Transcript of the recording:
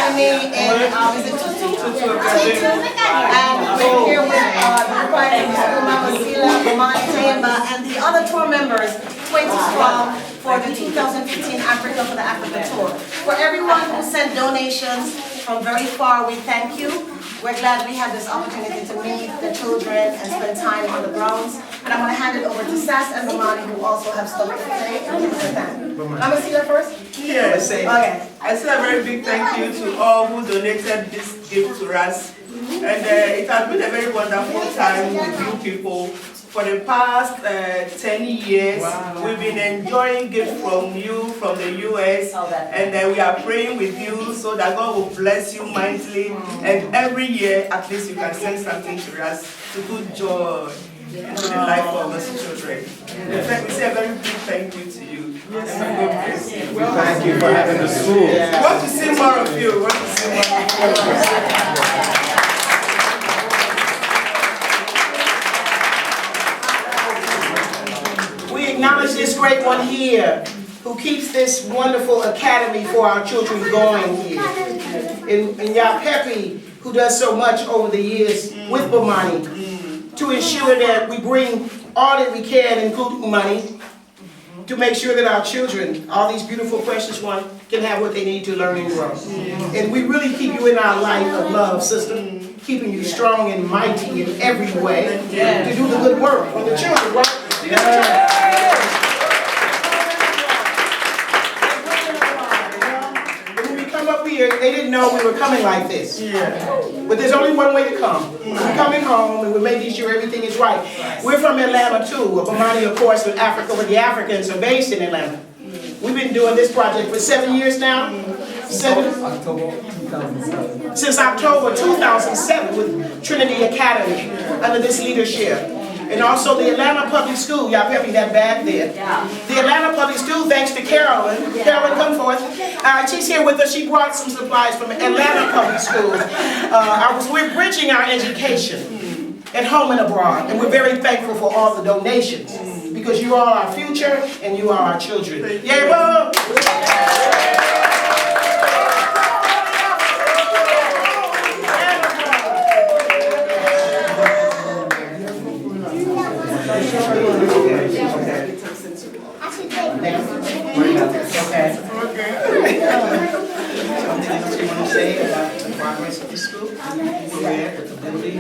Academy in, is it Tutu? And we're here with the requirements of Mama Sila, Mamani Tayamba, and the other tour members, 20 strong, for the 2015 Africa for the Africa Tour. For everyone who sent donations from very far, we thank you. We're glad we had this opportunity to meet the children and spend time on the grounds. And I'm going to hand it over to Sass and Mamani, who also have stuff to say. Mama Sila first? Yes. Okay. I say a very big thank you to all who donated this gift to us. And it has been a very wonderful time with you people. For the past 10 years, we've been enjoying gifts from you, from the US, and we are praying with you so that God will bless you mightily. And every year, at least you can send something to us to put joy into the life of us children. In fact, we say a very big thank you to you. Yes. And God bless you. Thank you for having the school. We want to see more of you. We want to see more of you. Acknowledge this great one here who keeps this wonderful academy for our children going here. And Yapepi, who does so much over the years with Bomani to ensure that we bring all that we can, including money, to make sure that our children, all these beautiful, precious ones, can have what they need to learn and grow. And we really keep you in our life of love, sister, keeping you strong and mighty in every way to do the good work for the children, right? When we come up here, they didn't know we were coming like this. But there's only one way to come. We're coming home and we're making sure everything is right. We're from Atlanta too. Bomani, of course, in Africa, where the Africans are based in Atlanta. We've been doing this project for 7 years now. Since October 2007 with Trinity Academy under this leadership. And also the Atlanta Public School, y'all help me that back there. The Atlanta Public School, thanks to Carolyn. Carolyn, come forth. She's here with us. She brought some supplies from Atlanta Public Schools. We're bridging our education at home and abroad. And we're very thankful for all the donations. Because you are our future and you are our children. Yay, Bob! Okay. Something else you want to say about the progress of the school? With the building?